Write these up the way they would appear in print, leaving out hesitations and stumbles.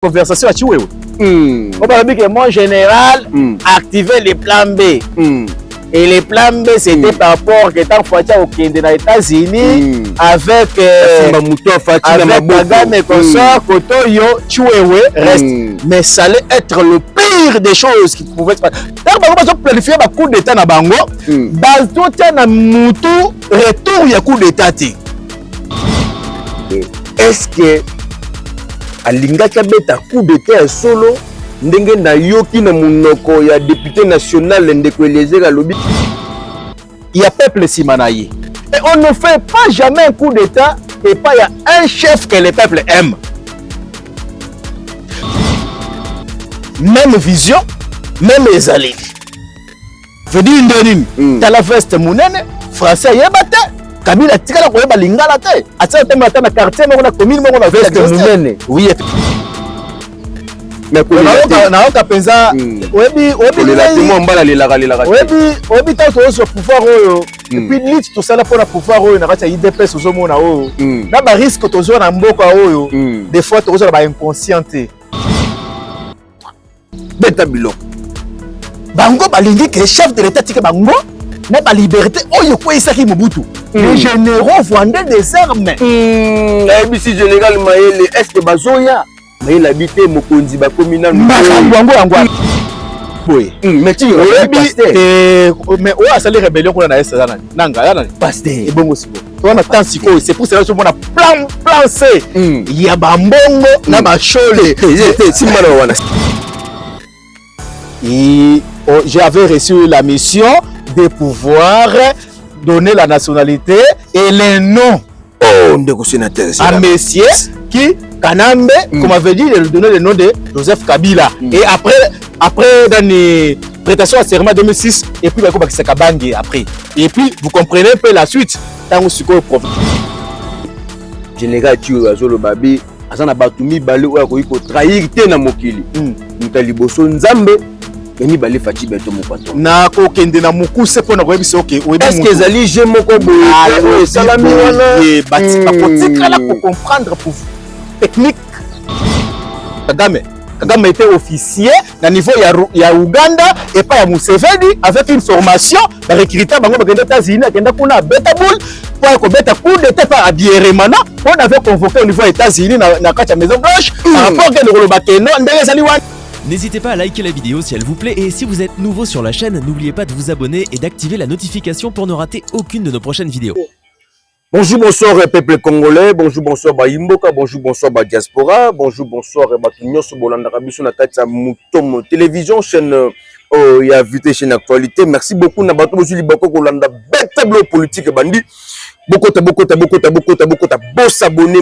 Conversation à Chiwewe. On va dire que mon général activait les plans B. Et les plans B, c'était par rapport que tant fois au Kenya aux États-Unis avec Kagame et consort, Kotoyo, Chiwewe reste. Mais ça allait être le pire des choses qui pouvaient se passer. Tant que vous planifiez un coup d'état na bango, bazo tena mutu retour ya coup d'état. Est-ce que alinga kabeta coup d'état solo ndenge na yoki na munoko ya député national ndeko Eliezer Alobi il y a peuple simanaï et on ne fait pas jamais un coup d'état et pas il y a un chef que le peuple aime. Même vision, même les alliés. Je dis une donnée, t'as la veste mounene, français yebate, Kabila tikala ko yeba lingala te. Atsa te mata na quartier mo na commune mo na veste mounene. Oui. Mais pour na oka penza obi la témoin mbala lelaka obi ta to so pouvoir oyo et puis lit to sala pour la pouvoir oyo na kati ya IDPS ozo mona oyo na ba risque to zo na mboka oyo des fois to zo ba inconscienté beta bilo bango balingi que chef de l'état tika bango na ba liberté oyo ko isaki Mobutu les généraux vendaient des armes ABC général Mayele est-ce que bazoya mais la bité mokonzi ba communal bango oui mais tu mais o asali rébellion ko na esa nanga pasteur et bongo siko on attend siko c'est pour cela que on a plan C il y a bambongo na ba chole simana wana et j'avais reçu la mission de pouvoir donner la nationalité et les noms ndeko sénateur à messieurs qui Kanambe, comme avait dit, il donner le nom de Joseph Kabila. Et après dans les prestations à serment 2006, et puis Kabangi après. Et puis vous comprenez un peu la suite. Tant que c'est prof. Général Tio Azolo Babi, Azana Batumi Bali ou Akoiko trahir Tena Mokili. Mutaliboso Nzambe. Emi bale fati beto mopato na ko kende na mukuse pona ko yebisa okay est-ce que zali je moko boye salami wana et bati pa kotika la pour comprendre pour technique. Kagame était officier à niveau ya Uganda et pas à Museveni avec une formation de recruteur bango bagenda États-Unis agenda kuna beta boule pour ko beta coup d'état par Abieremana on avait convoqué au niveau États-Unis na kacha Maison Blanche par rapport que le bakeno ndenge zali wana. N'hésitez pas à liker la vidéo si elle vous plaît et si vous êtes nouveau sur la chaîne, n'oubliez pas de vous abonner et d'activer la notification pour ne rater aucune de nos prochaines vidéos. Bonjour, bonsoir peuple congolais, bonjour, bonsoir Imboka, bonjour, bonsoir diaspora, bonjour, bonsoir Batunyo Sobolanda Rabiso Nakata Moutom télévision, chaîne ya vite chaîne actualité. Merci beaucoup Nabato Bozuli Bako Kolanda tableau politique bandi. Beaucoup boss abonner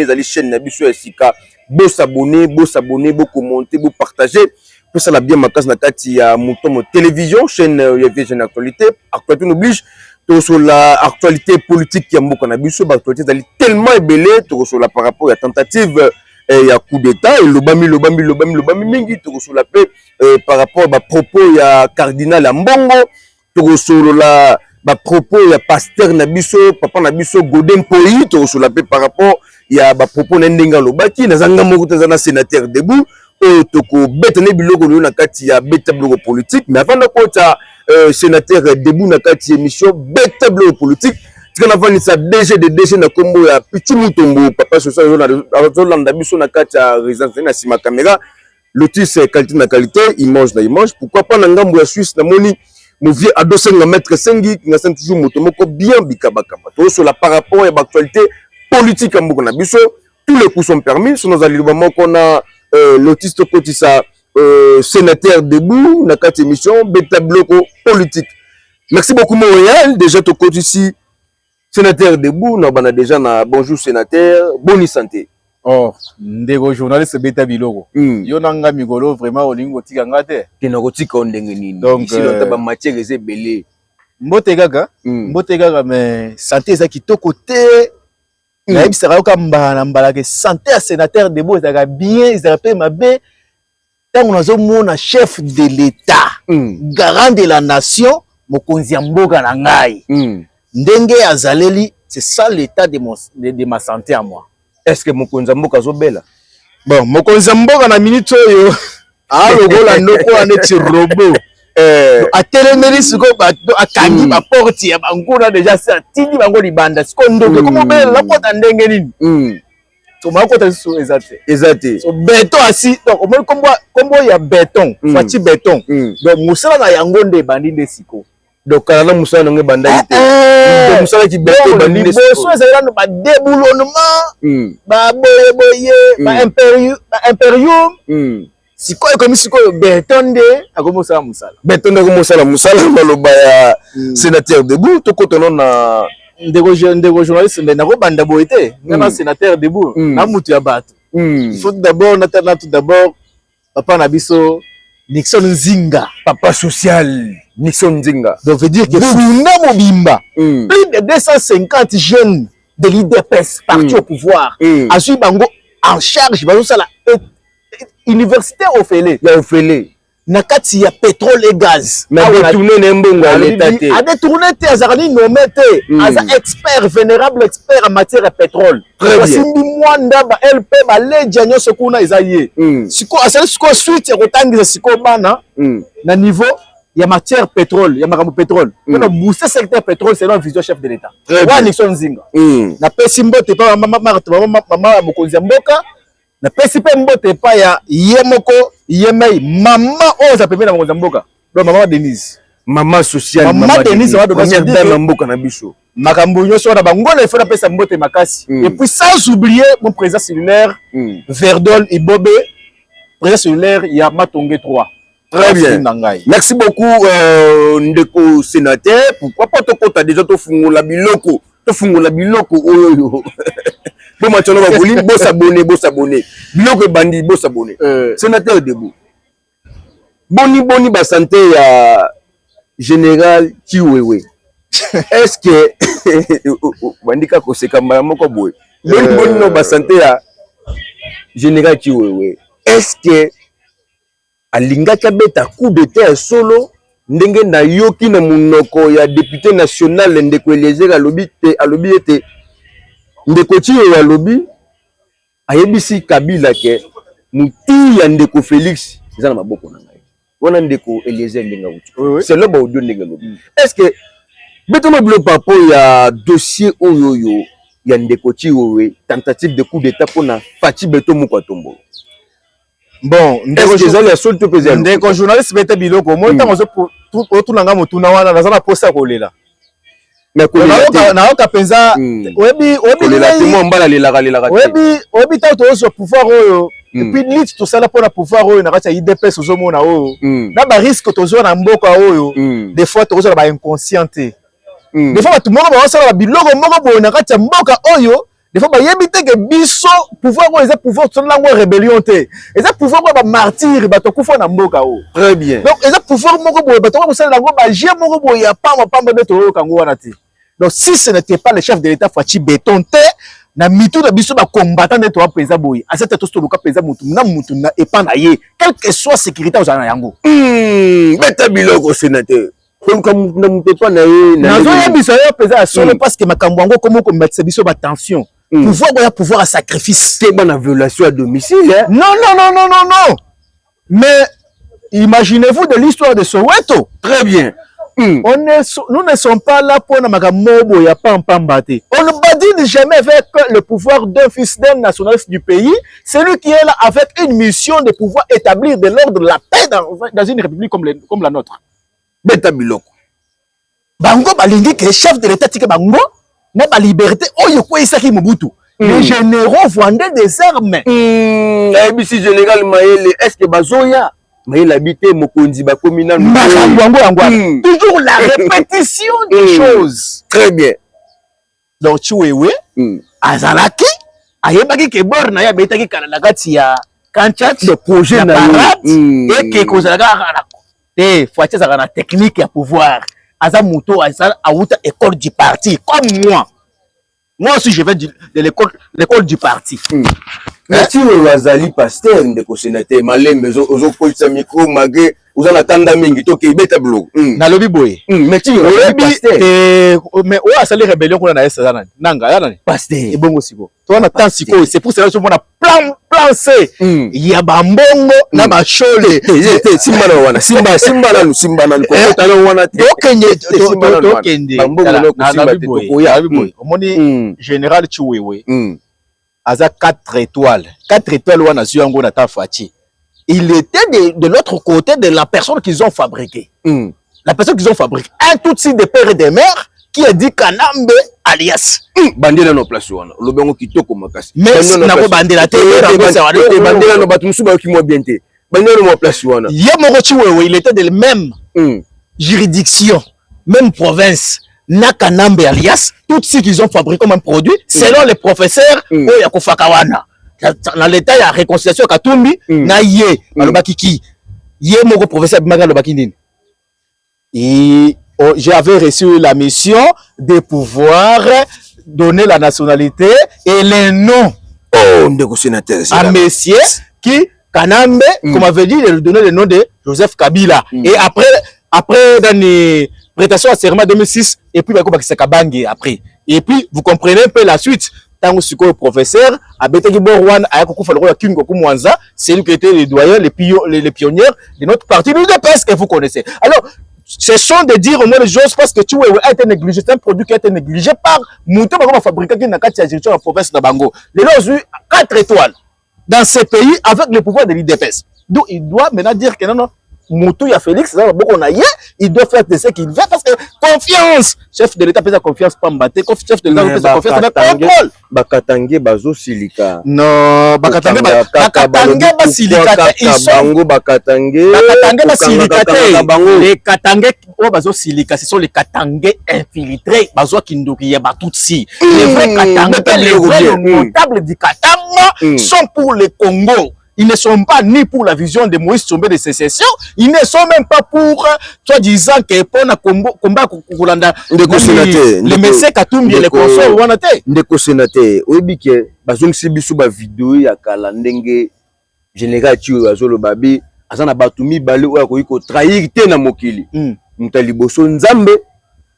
zali chaîne Nabiso Esika, boss abonner, beau commenter, beau partager. Pour ça la bien ma case Nakati ya Moutom télévision, chaîne ya vite chaîne actualité. Actualité n'oblige sur l'actualité politique qui a beaucoup d'abus, l'actualité est tellement ébélée sur la par rapport à la tentative et à coup d'état et l'obami mingi sur la paix par rapport à propos il y a cardinal Ambongo sur la propos il y a pasteur Nabiso papa Nabiso Godin Poyi sur la paix par rapport il y a propos Nendenga Lobaki nazanga moko tazana sénateur debout toko betene biloko na kati ya beta blogo politique mais avant de kota sénateur debout na kati émission beta blogo politique tika na vani sa DG na kombo ya Pichu Mutombo papa social zolanda biso na kati ya résidence na sima caméra lotus qualité na qualité image na image pourquoi pas na ngambo ya Suisse na moni mon vieux adossé na maître Sengi qui na sent toujours motomoko bien bikabakaba to sur la par rapport à l'actualité politique en boko na biso tous les coups sont permis sur nos alliés qu'on a l'autiste Kotissa sénateur debout na quatre émission beta bloco politique. Merci beaucoup Montréal déjà to ici sénateur debout na bana déjà na bonjour sénateur bonne santé. Oh ndeko journaliste beta biloko yo nanga migolo vraiment olingo tika ngate kena kotika ondenge nini donc ici le taba matière est belé mbote gaga mais santé za kitoko te. Na ibisaka yoka mbala ke santé à sénateur debout ezaka bien ezaka mabe tant nazo mona chef de l'état garant de la nation mokonzi ya mboka na ngai ndenge azaleli c'est ça l'état de ma santé à moi. Est-ce que mokonzi ya mboka zo bela Bon, mokonzi mboka na minute oyo alokola ndoko aneti robot. Atelemeli siko bato akangi ba porte ya banguna déjà ça tindi bango libanda siko ndoke comme belle la porte ndenge nini. So makota so ezate. So béton asi donc omoni kombo ya béton, fati béton. Donc musala na yango nde bandi nde siko. Donc kana musala nango banda ite. Donc musala ki béton bandi nde siko. So ezala no ba déboulonnement. Ba boye ba imperium. Sikoyo komi sikoyo béton nde akomosala musala. Béton nde akomosala musala maloba ya sénateur debout to kotono na ndeko journaliste mais nako banda boité na sénateur debout na mutu ya bato. Il faut d'abord papa na biso Nixon Nzinga, papa social Nixon Nzinga. Donc veut dire que Funda Mobimba, plus de 250 jeunes de l'IDPS partis au pouvoir, a suivi bango en charge bazo sala université Ofele. Ya Ofele. Nakati ya pétrole et gaz. Mais détourné n'embongo à l'état. A détourné te azarani nommé te as expert vénérable expert en matière de pétrole. Très bien. Simbi mwanda ba LP ba lejanyo sokuna ezaye. Siko asali siko suite rotangisa siko bana na niveau ya matière pétrole, ya makambo pétrole. Pour booster secteur pétrole selon vision chef de l'état. Wa Nixon Nzinga. Na pesi mbote pa mama mokonzi ya mboka. Na pesi pe mbote pa ya yemoko yemei mama oza pepe na mokonzi mboka do mama Denise mama social mama Denise wa do première dame mboka na biso makambo nyonso na bango na fera pesa mbote makasi et puis sans oublier mon président cellulaire Verdol Ibobe président cellulaire ya Matonge 3. Très bien. Merci beaucoup ndeko sénateur. Pourquoi pas to kota déjà to fungola biloko oyo. Bon maintenant on va voler boss abonné. Biloko bandi boss abonné. Sénateur debout. Boni ba santé ya général Chiwewe. Est-ce que bandika ko sekamba moko boy. Boni no ba santé ya général Chiwewe. Est-ce que alingaki abeta coup d'état solo ndenge na yoki na munoko ya député national ndeko Eliezer alobi ete ndeko Chiwewe alobi ayebisi Kabila ke mutu ya ndeko Félix eza na maboko na ngai wana ndeko Eliezer ndenge uti c'est loba audio ndenge lobi. Est-ce que beto no bilo papo ya dossier oyoyo ya ndeko Chiwewe tentative de coup d'état pona Fati Beto Mukwatombo? Bon, ndeko journaliste bete biloko mo ntango zo otunanga motuna wana nazana posa kolela. Mais kolela na oka penza oyebi temo mbala lela. Oyebi ta to zo pouvoir oyo et puis lit to sala pona pouvoir oyo na kati ya IDPS ozo mona oyo na ba risque to zo na mboka oyo des fois to zo ba inconscienté. Des fois tout moko ba sala biloko moko bo na kati ya mboka oyo. Des fois, il y a des biso pouvoir pouvoir de rébellion te. Et ça pouvoir ba martyr ba to kufa na mboka o. Très bien. Donc et ça pouvoir moko boye ba to ko sala ngo ba jie moko boye ya pamba de to kango wana te. Donc si ce n'était pas le chef de l'état Fati Beton te na mitu na biso ba combattant de to pesa boye. A cette to luka pesa mutu na et pas na ye. Quelle que soit sécurité aux ana yango. Beta biloko sénateur. Comme na mutu pas na ye na. Na zo ya biso ya pesa solo parce que makambo ngo komo ko mettre biso ba tension. Pouvoir à sacrifice. C'est une violation à domicile. Hein? Non. Mais imaginez-vous de l'histoire de Soweto. Très bien. Nous ne sommes pas là pour Namagambo ya Pampambate. On ne badine jamais avec le pouvoir d'un fils d'un nationaliste du pays. C'est lui qui est là avec une mission de pouvoir établir de l'ordre de la paix dans une république comme la nôtre. Beta biloko. Bango balingi que chef de l'état tike bango. Na ba liberté oyo ko isaki Mobutu les généraux vendaient des armes ABC général Mayele est-ce que bazoya Mayele habité mokonzi ba komina toujours la répétition des choses. Très bien. Donc Chiwewe azalaki ayebaki ke bor na ya betaki kala na kati ya kanchat le projet na et que kozalaka faut ça na technique ya pouvoir. Aza Mouto, a outa école du parti, comme moi. Moi aussi, je vais de l'école du parti. Merci, Wazali, pasteur, de sénateur, malin, mais aux oppositions micro, magé, Oza na tanda mingi toke beta bloc. Na lobi boye. Mais tu mais ouais, ça les rébellions qu'on a na ça nanga ya nani? pasteur. Et bongo siko. Toi na temps siko, c'est pour cela que on a plan C. Il y a bambongo na ba chole. Simba na wana. Simba na ko talo wana te. Tokende. Bambongo no ko simba te to ya. Omoni général Chiwewe. Aza 4 étoiles. 4 étoiles wana zuango na ta fachi. Il était de l'autre côté de la personne qu'ils ont fabriquée. La personne qu'ils ont fabriquée. Un tout de suite de père et de mère qui a dit Kanambe alias. Bandela no place wana. Lobengo kitoko makasi. Mais na ko bandela te. Bandela no batu musuba ki mo bien te. Bandela no place wana. Ye moko Chiwewe, il était de la même juridiction, même province. Na Kanambe alias. Tout de suite qu'ils ont fabriqué comme un produit selon les professeurs ya kofakawana. Dans l'état il y a réconciliation Katumbi na ye alobaki ki ye moko professeur Bimaga alobaki nini et j'avais reçu la mission de pouvoir donner la nationalité et les noms ndeko sénateur à monsieur qui Kanambe comme avait dit de donner le nom de Joseph Kabila et après dans les prestations à serment 2006 et puis bako bakisa Kabangi après et puis vous comprenez un peu la suite. Tant que le professeur a bété qui Borwan a kufa le roi Kingo Kumwanza, c'est lui qui était les doyens, les pionniers de notre parti, l'UDPS que vous connaissez. Alors, ce sont de dire au moins les choses parce que tu as été négligé, c'est un produit qui a été négligé par Mouton Bango fabriqué qui n'a qu'à direction de la province de Bango. Les gens ont eu 4 étoiles dans ces pays avec le pouvoir de l'UDPS. Donc, il doit maintenant dire que non, Moutou ya Félix, il doit faire de ce qu'il veut parce que confiance. Chef de l'État fait sa confiance pas mbaté, chef de l'État fait sa confiance avec contrôle. Bakatange bazo silika. Non, Bakatange basilika. Ils sont Bakatange basilika. Les Katange bazo silika, ce sont les Katange infiltrés. Bazo kindoki ya batutsi. Les vrais Katange, les vrais notables du Katanga sont pour le Congo. Ils ne sont pas ni pour la vision de Moïse Tshombe de sécession, ils ne sont même pas pour, toi disant que pour le combat Koulanda, le Messé Katumbi et les consorts Wanate. Ndeko sénateur, oubike, bazong sibisu ba vidéo ya kalandenge général Chiwewe azolo babi, azana batumi bale oya ko trahir te na mokili. Mutaliboso nzambe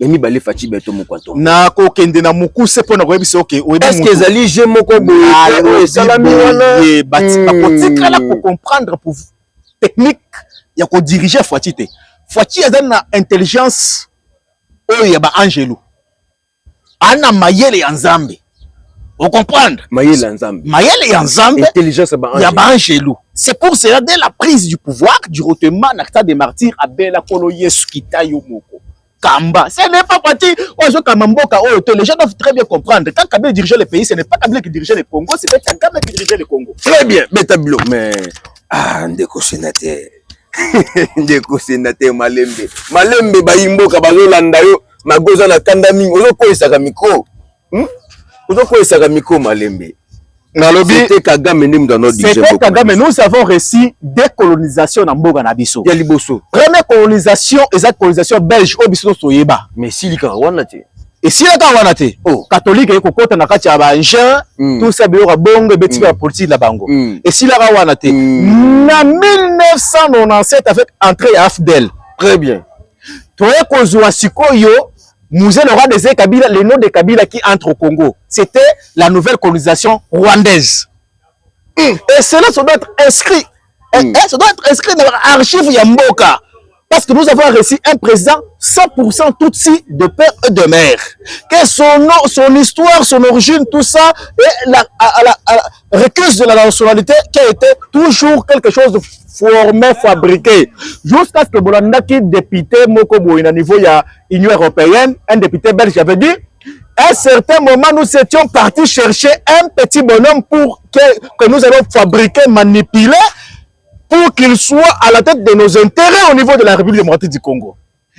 yami bale fachi beto mokwato. Na ko kende na mukuse pona ko yebisa okay, est-ce que zali je moko boye salami wana ye batika kotikala pour comprendre pour technique ya ko diriger Fouati te. Fouati a na intelligence oyo ya ba angelo. Ana mayele ya nzambe. Vous comprendre? Mayele ya nzambe. Mayele ya nzambe. Intelligence ya ba angelo. C'est pour cela dès la prise du pouvoir du retournement n'acta des martyrs à Bela Kolo Yesu Kitayo Moko. Kamba, ce n'est pas parti. Les gens doivent très bien comprendre. Quand Kabila dirigeait le pays, ce n'est pas Kabila qui dirigeait le Congo, c'est Kagame qui dirigeait le Congo. Très bien, Betablo. Mais ndeko sénateur. Ndeko sénateur Malembe. Malembe bayimboka bazolanda yo magoza na kandami. Ozokoyesaka micro. Ozokoyesaka micro Malembe. C'était Kagame dans notre C'était Kagame. Nous avons réussi décolonisation dans Mboga Nabiso. Première colonisation, exact colonisation belge au Biso Soyeba. Mais si lika wanate. Et si lika wanate. Oh, catholique et kokota na kati ya banja, tout ça biora bongo beti la politique la bango. Et si lika wanate. Na 1997 avec entrée à Afdel. Très bien. Toi kozwa sikoyo Musée le roi des Kabila, le nom de Kabila qui entre au Congo, c'était la nouvelle colonisation rwandaise. Et cela, ça doit être inscrit. Ça doit être inscrit dans l'archive Yamboka. Parce que nous avons reçu un président 100% Tutsi de père et de mère. Que son nom, son histoire, son origine, tout ça, et la récuse de la nationalité qui a été toujours quelque chose de formé, fabriqué. Jusqu'à ce que Bolanda, qui député Mokobo, à niveau de l'Union européenne, un député belge avait dit, à un certain moment, nous étions partis chercher un petit bonhomme pour que nous allons fabriquer, manipuler, pour qu'il soit à la tête de nos intérêts au niveau de la République démocratique du Congo.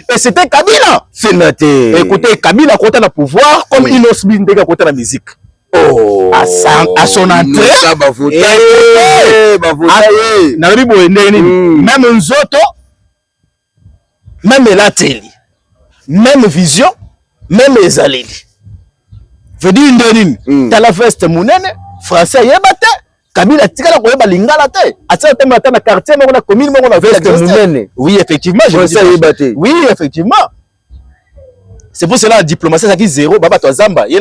Et c'était Kabila. Sénateur. Écoutez, Kabila a côté le pouvoir comme Inos Bindega côté la musique. Oh. À son entrée. Même Nzoto, même Elateli, même Vision, même Ezaleli. Je dis une t'as la veste mounene, français yebate, Kabila tika la koyeba lingala te. Atia te na quartier moko na commune moko na ville. Oui, effectivement, je sais. Oui, effectivement. C'est pour cela la diplomatie ça qui zéro baba to Zamba. Il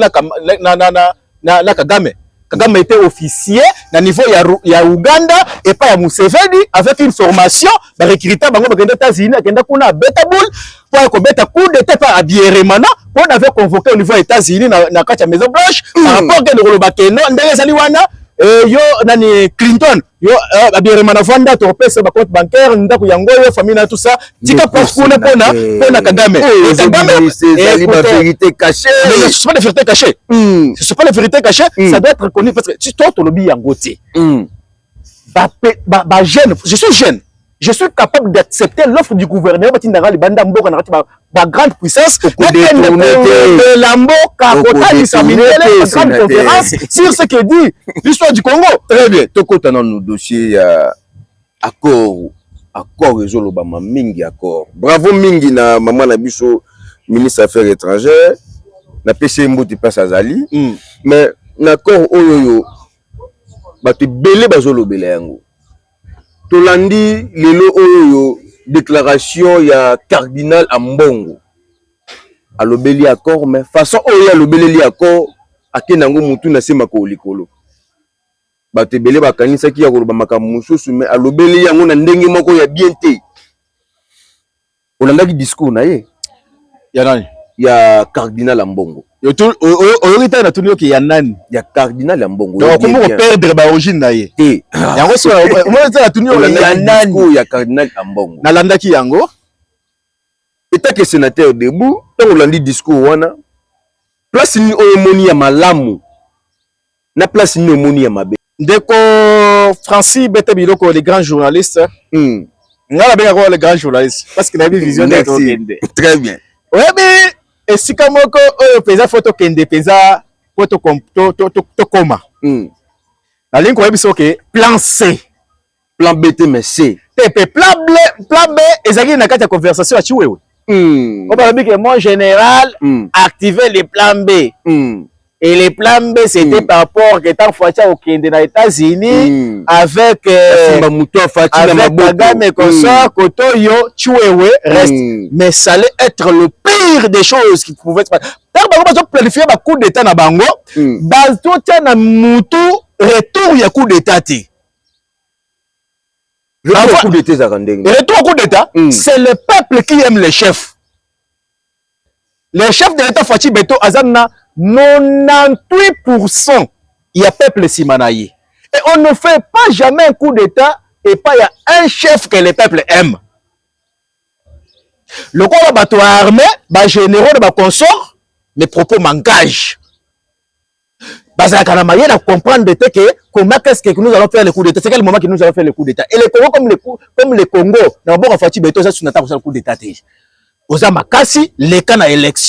na Kagame. Kagame était officier na niveau ya Uganda et pas ya Museveni avec une formation ba recruter bango ba États-Unis akenda kuna beta bull pour ko beta coup d'état pas à Bieremana pour on avait convoqué au niveau des États-Unis na kacha Maison Blanche par rapport que le bakeno ndenge sali wana yo nani Clinton yo Bieremana vanda to pesa ba compte bancaire ndako yango yo famille na tout ça tika passe pour na Kagame. Kagame c'est la vérité cachée. Ce sont pas les vérités cachées. Ce sont pas les vérités cachées, ça doit être reconnu parce que si toi tu lobby yango te. Ba jeune, je suis jeune. Je suis capable d'accepter l'offre du gouverneur Batindara Libanda Mboka na grande puissance de Lambo Kakota Samindele grande conférence sur ce que dit l'histoire du Congo. Très bien. Toko dans nos dossiers accord réseau Lobama mingi accord. Bravo mingi na maman na biso ministre affaires étrangères na PC Mbouti passe Azali. Mais l'accord oyo bato belé bazolo belé yango. Tolandi lelo oyo déclaration ya cardinal Ambongo alobeli accord mais façon oyo alobeli accord akenango mutu na sema ko likolo bato belé bakanisa ki ya koloba makambo mususu mais alobeli yango na ndenge moko ya bien te. Olandaki discours na ye ya nani ya cardinal Ambongo yo tout oyita na tunyo ki ya nani ya cardinal Ambongo donc comment perdre ba origine na ye yango so moi na tunyo ya nani ya cardinal Ambongo na landaki yango état que sénateur debout tant olandi discours wana place ni omoni ya malamu na place ni omoni ya mabe ndeko Francis Bete Biloko les grands journalistes ngala benga ko les grands journalistes parce que na vision de Kende. Très bien. Ouais mais esika moko oyo peza photo kende peza photo to koma na linko yebiso ke plan C plan B te mais C te plan B ezaki na kati ya conversation ya chiwewe on va dire que mon général activer les plans B et les plans B c'était par rapport que tant fois au Kende na États-Unis avec Kagame consort Kotoyo Chiwewe reste mais ça allait être le pire des choses qui pouvaient se passer. Tant que planifier ba coup d'état na bango bazo tia na mutu retour ya coup d'état ti retour coup d'état c'est le peuple qui aime les chefs. Les chefs de l'état Fachi Beto Azana 98% il y a peuple simanaï. Et on ne fait pas jamais un coup d'état et pas il y a un chef que le peuple aime. Le corps de bateau armé, les généraux de consort, mes propos m'engagent. Parce qu'on a comprendre que comment est-ce que nous allons faire le coup d'état. C'est quel moment que nous allons faire le coup d'état. Et les Congo comme le Congo, dans le Fachi Beto, ça c'est le coup d'état. Aux Amakasi, les cas d'élection.